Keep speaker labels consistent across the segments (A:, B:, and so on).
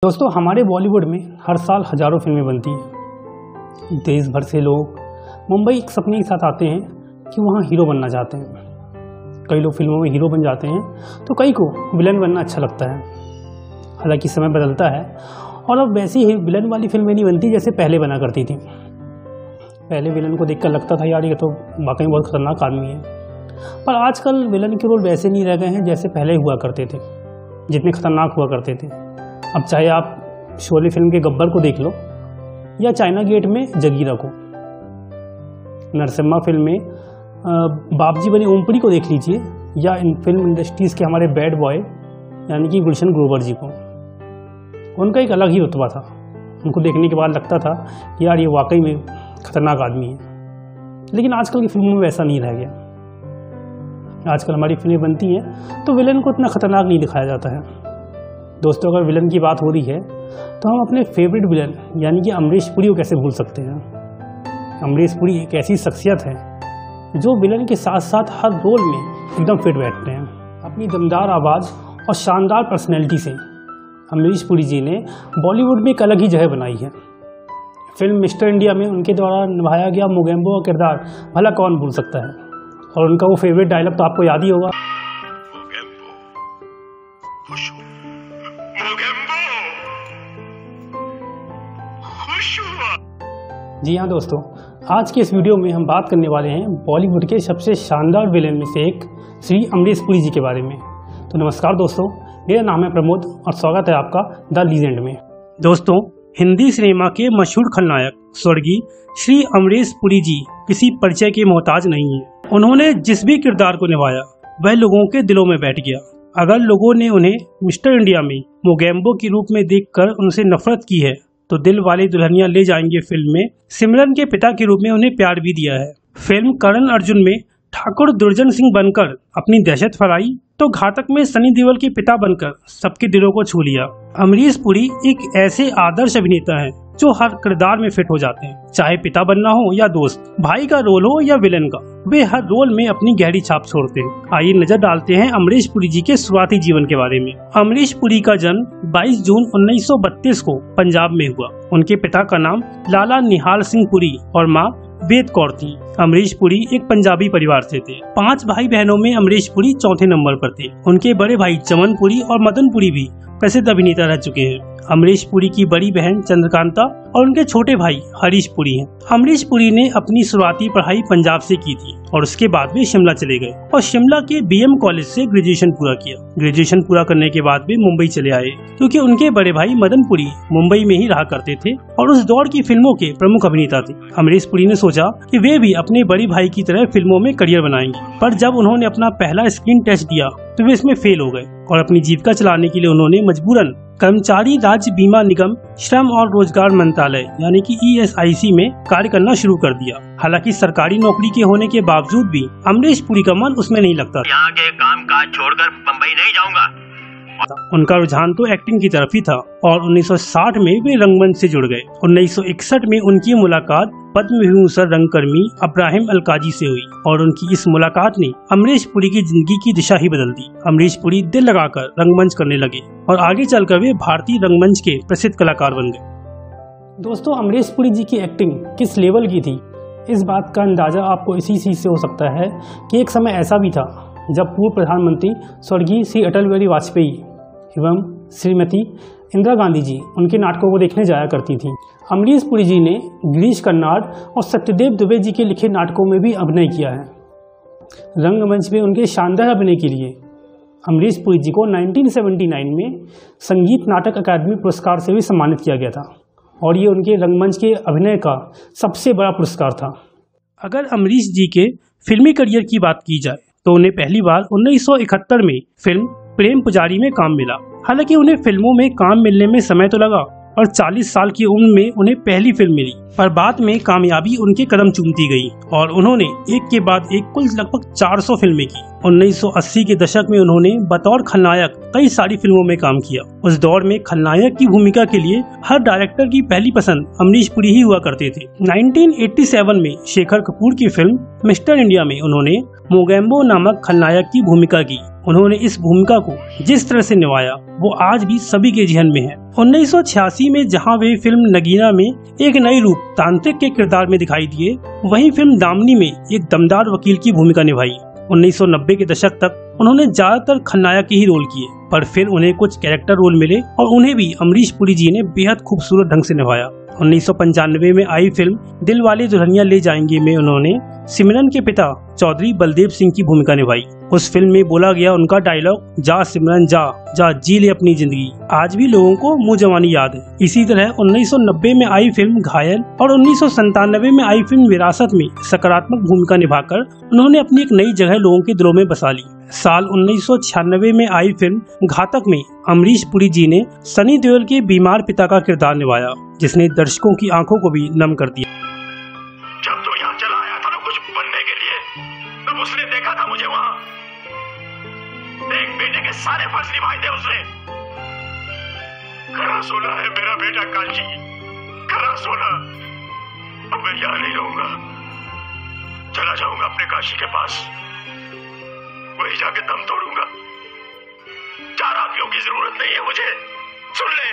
A: दोस्तों, हमारे बॉलीवुड में हर साल हजारों फिल्में बनती हैं। देश भर से लोग मुंबई एक सपने के साथ आते हैं कि वहाँ हीरो बनना चाहते हैं। कई लोग फिल्मों में हीरो बन जाते हैं तो कई को विलन बनना अच्छा लगता है। हालांकि समय बदलता है और अब वैसी ही विलन वाली फिल्में नहीं बनती जैसे पहले बना करती थी। पहले विलन को देखकर लगता था यार ये तो वाकई बहुत खतरनाक आदमी है, पर आजकल विलन के रोल वैसे नहीं रह गए हैं जैसे पहले हुआ करते थे, जितने खतरनाक हुआ करते थे। अब चाहे आप शोले फिल्म के गब्बर को देख लो या चाइना गेट में जगीरा को, नरसिम्हा फिल्म में बाबजी बने ओमपुरी को देख लीजिए, या इन फिल्म इंडस्ट्रीज़ के हमारे बैड बॉय यानी कि गुलशन ग्रोवर जी को। उनका एक अलग ही रुतबा था। उनको देखने के बाद लगता था कि यार ये वाकई में खतरनाक आदमी है। लेकिन आजकल की फिल्मों में वैसा नहीं रह गया। आजकल हमारी फिल्में बनती हैं तो विलन को इतना खतरनाक नहीं दिखाया जाता है। दोस्तों, अगर विलन की बात हो रही है तो हम अपने फेवरेट विलन यानी कि अमरीश पुरी को कैसे भूल सकते हैं। अमरीश पुरी एक ऐसी शख्सियत है जो विलन के साथ साथ हर रोल में एकदम फिट बैठते हैं। अपनी दमदार आवाज़ और शानदार पर्सनैलिटी से अमरीश पुरी जी ने बॉलीवुड में एक अलग ही जगह बनाई है। फिल्म मिस्टर इंडिया में उनके द्वारा निभाया गया मोगेम्बो का किरदार भला कौन भूल सकता है। और उनका वो फेवरेट डायलॉग तो आपको याद ही होगा, जी हाँ दोस्तों, आज के इस वीडियो में हम बात करने वाले हैं बॉलीवुड के सबसे शानदार विलेन में से एक श्री अमरीश पुरी जी के बारे में। तो नमस्कार दोस्तों, मेरा नाम है प्रमोद और स्वागत है आपका द लीजेंड में। दोस्तों, हिंदी सिनेमा के मशहूर खलनायक स्वर्गीय श्री अमरीश पुरी जी किसी परिचय के मोहताज नहीं है। उन्होंने जिस भी किरदार को निभाया वह लोगों के दिलों में बैठ गया। अगर लोगों ने उन्हें मिस्टर इंडिया में मोगेम्बो के रूप में देखकर उनसे नफरत की है तो दिल वाली दुल्हनिया ले जाएंगे फिल्म में सिमरन के पिता के रूप में उन्हें प्यार भी दिया है। फिल्म करण अर्जुन में ठाकुर दुर्जन सिंह बनकर अपनी दहशत फैलाई तो घातक में सनी देओल के पिता बनकर सबके दिलों को छू लिया। अमरीश पुरी एक ऐसे आदर्श अभिनेता हैं जो हर किरदार में फिट हो जाते हैं, चाहे पिता बनना हो या दोस्त, भाई का रोल हो या विलन का, वे हर रोल में अपनी गहरी छाप छोड़ते हैं। आइए नजर डालते हैं अमरीश पुरी जी के शुरुआती जीवन के बारे में। अमरीश पुरी का जन्म 22 जून 1932 को पंजाब में हुआ। उनके पिता का नाम लाला निहाल सिंह पुरी और माँ वेद कौर थी। अमरीश पुरी एक पंजाबी परिवार से थे। 5 भाई बहनों में अमरीश पुरी चौथे नंबर पर थे। उनके बड़े भाई चमन पुरी और मदन पुरी भी प्रसिद्ध अभिनेता रह चुके हैं। अमरीश पुरी की बड़ी बहन चंद्रकांता और उनके छोटे भाई हरीश पुरी हैं। अमरीश पुरी ने अपनी शुरुआती पढ़ाई पंजाब से की थी और उसके बाद वे शिमला चले गए और शिमला के बीएम कॉलेज से ग्रेजुएशन पूरा किया। ग्रेजुएशन पूरा करने के बाद वे मुंबई चले आए क्योंकि उनके बड़े भाई मदन पुरी मुंबई में ही रहा करते थे और उस दौर की फिल्मों के प्रमुख अभिनेता थे। अमरीश पुरी ने सोचा कि वे भी अपने बड़ी भाई की तरह फिल्मों में करियर बनाएंगे, पर जब उन्होंने अपना पहला स्क्रीन टेस्ट दिया तो वे इसमें फेल हो गए और अपनी जीविका चलाने के लिए उन्होंने मजबूरन कर्मचारी राज्य बीमा निगम श्रम और रोजगार मंत्रालय यानी कि ESIC में कार्य करना शुरू कर दिया। हालांकि सरकारी नौकरी के होने के बावजूद भी अमरीश पुरी का मन उसमें नहीं लगता।
B: यहाँ के काम काज छोड़कर मुंबई नहीं जाऊंगा।
A: उनका रुझान तो एक्टिंग की तरफ ही था और 1960 में वे रंगमंच से जुड़ गए। 1961 में उनकी मुलाकात पद्म विभूषण रंगकर्मी अब्राहिम अलकाजी से हुई और उनकी इस मुलाकात ने अमरीश पुरी की जिंदगी की दिशा ही बदल दी। अमरीश पुरी दिल लगाकर रंगमंच करने लगे और आगे चलकर वे भारतीय रंगमंच के प्रसिद्ध कलाकार बन गए। दोस्तों, अमरीश पुरी जी की एक्टिंग किस लेवल की थी, इस बात का अंदाजा आपको इसी चीज से हो सकता है कि एक समय ऐसा भी था जब पूर्व प्रधानमंत्री स्वर्गीय श्री अटल बिहारी वाजपेयी एवं श्रीमती इंदिरा गांधी जी उनके नाटकों को देखने जाया करती थी। अमरीश पुरी जी ने गिरीश कर्नाड और सत्यदेव दुबे जी के लिखे नाटकों में भी अभिनय किया है। रंगमंच में उनके शानदार अभिनय के लिए अमरीश पुरी जी को 1979 में संगीत नाटक अकादमी पुरस्कार से भी सम्मानित किया गया था और ये उनके रंगमंच के अभिनय का सबसे बड़ा पुरस्कार था। अगर अमरीश जी के फिल्मी करियर की बात की जाए तो उन्हें पहली बार 1971 में फिल्म प्रेम पुजारी में काम मिला। हालांकि उन्हें फिल्मों में काम मिलने में समय तो लगा और 40 साल की उम्र में उन्हें पहली फिल्म मिली पर बाद में कामयाबी उनके कदम चूमती गई और उन्होंने एक के बाद एक कुल लगभग 400 फिल्में की। 1980 के दशक में उन्होंने बतौर खलनायक कई सारी फिल्मों में काम किया। उस दौर में खलनायक की भूमिका के लिए हर डायरेक्टर की पहली पसंद अमरीश पुरी ही हुआ करते थे। 1987 में शेखर कपूर की फिल्म मिस्टर इंडिया में उन्होंने मोगेम्बो नामक खलनायक की भूमिका की। उन्होंने इस भूमिका को जिस तरह से निभाया वो आज भी सभी के जहन में है। 1986 में जहां वे फिल्म नगीना में एक नए रूप तांत्रिक के किरदार में दिखाई दिए, वहीं फिल्म दामनी में एक दमदार वकील की भूमिका निभाई। 1990 के दशक तक उन्होंने ज्यादातर खलनायक के ही रोल किए, पर फिर उन्हें कुछ कैरेक्टर रोल मिले और उन्हें भी अमरीश पुरी जी ने बेहद खूबसूरत ढंग से निभाया। 1995 में आई फिल्म दिल वाले दुल्हनिया ले जाएंगे में उन्होंने सिमरन के पिता चौधरी बलदेव सिंह की भूमिका निभाई। उस फिल्म में बोला गया उनका डायलॉग, जा सिमरन जा जा जी ले अपनी जिंदगी, आज भी लोगों को मुँह जवानी याद है। इसी तरह 1990 में आई फिल्म घायल और 1997 में आई फिल्म विरासत में सकारात्मक भूमिका निभाकर उन्होंने अपनी एक नई जगह लोगों के दिलों में बसा ली। साल 1996 में आई फिल्म घातक में अमरीश पुरी जी ने सनी देओल के बीमार पिता का किरदार निभाया, जिसने दर्शकों की आंखों को भी नम कर दिया।
B: जब तो यहाँ चला आया था ना कुछ बनने के लिए, तब उसने देखा था मुझे वहाँ। एक बेटे के सारे फर्ज निभाए थे उसने। खरा सोना है मेरा बेटा काशी, खरा सोना। अब मैं यहाँ नहीं रहूंगा, चला जाऊंगा अपने काशी के पास, वही जाके दम तोड़ूंगा। चार आदमियों की जरूरत नहीं है मुझे, सुन ले,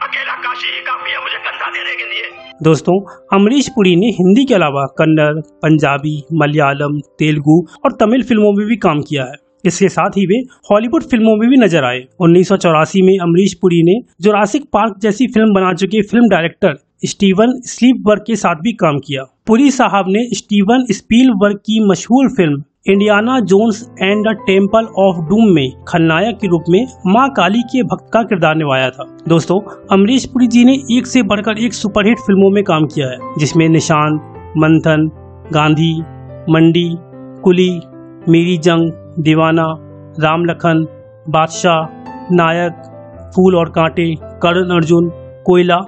B: अकेला काशी ही काफी है मुझे कंधा देने के लिए।
A: दोस्तों, अमरीश पुरी ने हिंदी के अलावा कन्नड़, पंजाबी, मलयालम, तेलुगु और तमिल फिल्मों में भी काम किया है। इसके साथ ही वे हॉलीवुड फिल्मों में भी नजर आए। 1984 में अमरीश पुरी ने जुरासिक पार्क जैसी फिल्म बना चुके फिल्म डायरेक्टर स्टीवन स्पीलबर्ग के साथ भी काम किया। पुरी साहब ने स्टीवन स्पीलबर्ग की मशहूर film Indiana Jones and the Temple of Doom में खलनायक के रूप में मां काली के भक्त का किरदार निभाया था। दोस्तों, अमरीश पुरी जी ने एक से बढ़कर एक सुपरहिट फिल्मों में काम किया है, जिसमें निशान, मंथन, गांधी, मंडी, कुली, मेरी जंग, दीवाना, राम लखन, बादशाह, नायक, फूल और कांटे, करण अर्जुन, कोयला,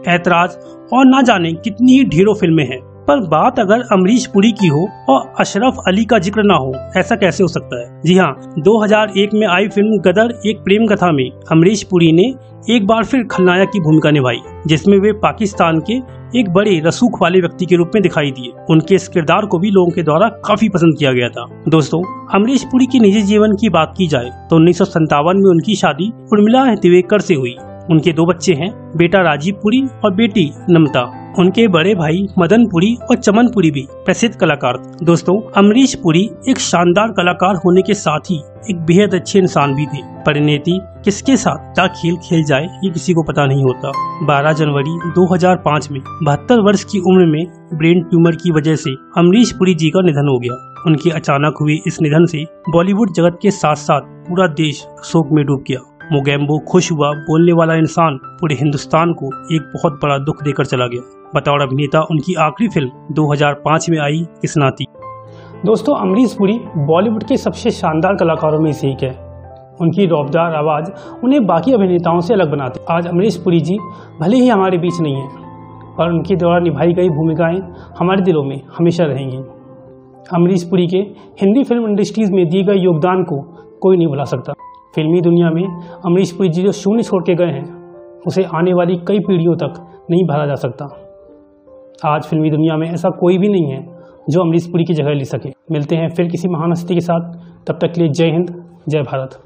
A: ऐतराज और ना जाने कितनी ही ढेरों फिल्में हैं। पर बात अगर अमरीश पुरी की हो और अशरफ अली का जिक्र ना हो, ऐसा कैसे हो सकता है? जी हाँ, 2001 में आई फिल्म गदर एक प्रेम कथा में अमरीश पुरी ने एक बार फिर खलनायक की भूमिका निभाई, जिसमें वे पाकिस्तान के एक बड़े रसूख वाले व्यक्ति के रूप में दिखाई दिए। उनके इस किरदार को भी लोगों के द्वारा काफी पसंद किया गया था। दोस्तों, अमरीश पुरी के निजी जीवन की बात की जाए तो 1957 में उनकी शादी उर्मिला दिवेकर से हुई। उनके 2 बच्चे हैं, बेटा राजीव पुरी और बेटी नमता। उनके बड़े भाई मदन पुरी और चमन पुरी भी प्रसिद्ध कलाकार। दोस्तों, अमरीश पुरी एक शानदार कलाकार होने के साथ ही एक बेहद अच्छे इंसान भी थे। परिणति किसके साथ क्या खेल खेल जाए ये किसी को पता नहीं होता। 12 जनवरी 2005 में 72 वर्ष की उम्र में ब्रेन ट्यूमर की वजह से अमरीश पुरी जी का निधन हो गया। उनके अचानक हुए इस निधन से बॉलीवुड जगत के साथ साथ पूरा देश शोक में डूब गया। मोगेम्बो खुश हुआ बोलने वाला इंसान पूरे हिंदुस्तान को एक बहुत बड़ा दुख देकर चला गया। बतौर अभिनेता उनकी आखिरी फिल्म 2005 में आई किसना थी। दोस्तों, अमरीश पुरी बॉलीवुड के सबसे शानदार कलाकारों में से एक है। उनकी रौबदार आवाज़ उन्हें बाकी अभिनेताओं से अलग बनाती। आज अमरीश पुरी जी भले ही हमारे बीच नहीं हैं, पर उनके द्वारा निभाई गई भूमिकाएं हमारे दिलों में हमेशा रहेंगी। अमरीश पुरी के हिंदी फिल्म इंडस्ट्रीज में दिए गए योगदान को कोई नहीं भुला सकता। फिल्मी दुनिया में अमरीश पुरी जी जो शून्य छोड़ के गए हैं, उसे आने वाली कई पीढ़ियों तक नहीं भरा जा सकता। आज फिल्मी दुनिया में ऐसा कोई भी नहीं है जो अमरीश पुरी की जगह ले सके। मिलते हैं फिर किसी महान हस्ती के साथ, तब तक के लिए जय हिंद, जय भारत।